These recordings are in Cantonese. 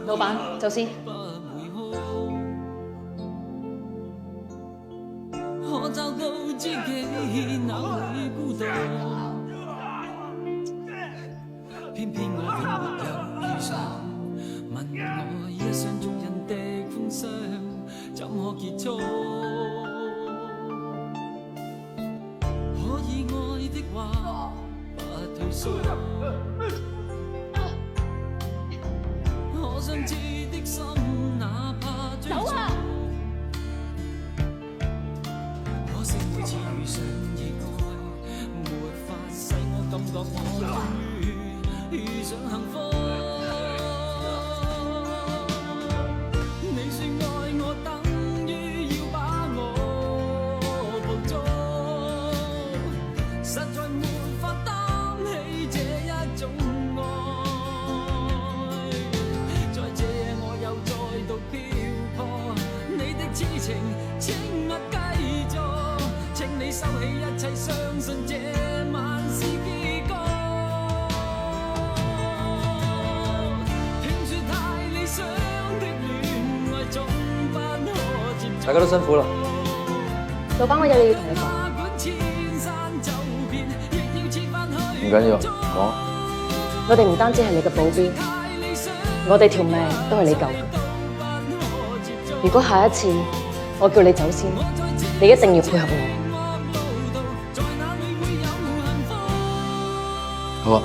老闆，走先。可找到知己哪會孤獨？偏偏我永沒有遇上，問我一雙足印的風霜，怎可結束？可以愛的話，不退縮。可想知的心，哪怕追逐。可惜每次遇上意外，沒法使我感覺我終於遇上幸福。你說愛我，等於要把我捕捉，實在沒法擔起這一種愛。在這夜我又再度漂泊，你的痴情請勿繼續，請你收起一切，相信這晚是結局。聽說太理想的戀愛總不可接觸。大家都辛苦啦。老闆，我有嘢要同你講。唔緊要，講。我哋唔單止係你嘅保鏢，我哋條命都係你救嘅。如果下一次我叫你走先，你一定要配合我。好啊。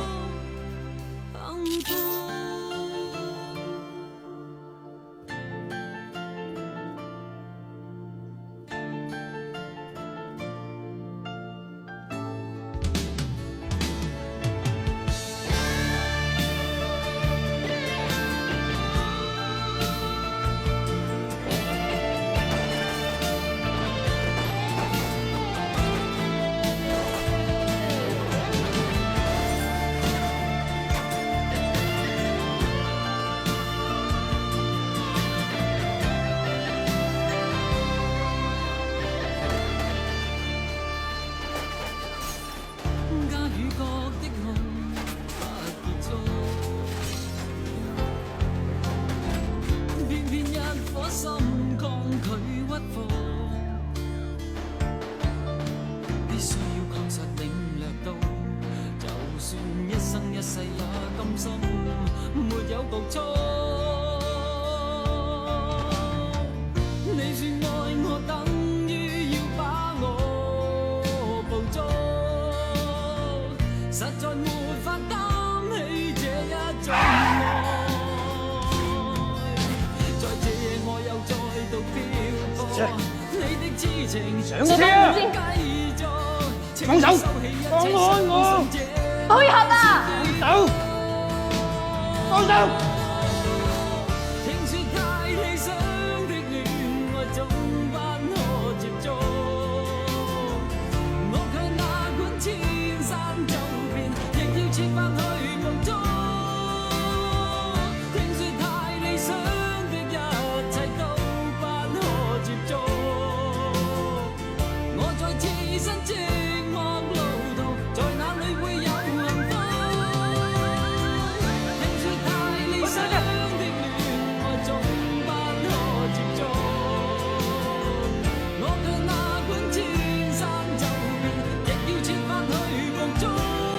上車啊！放手！放開我！配合啊！放手！放手！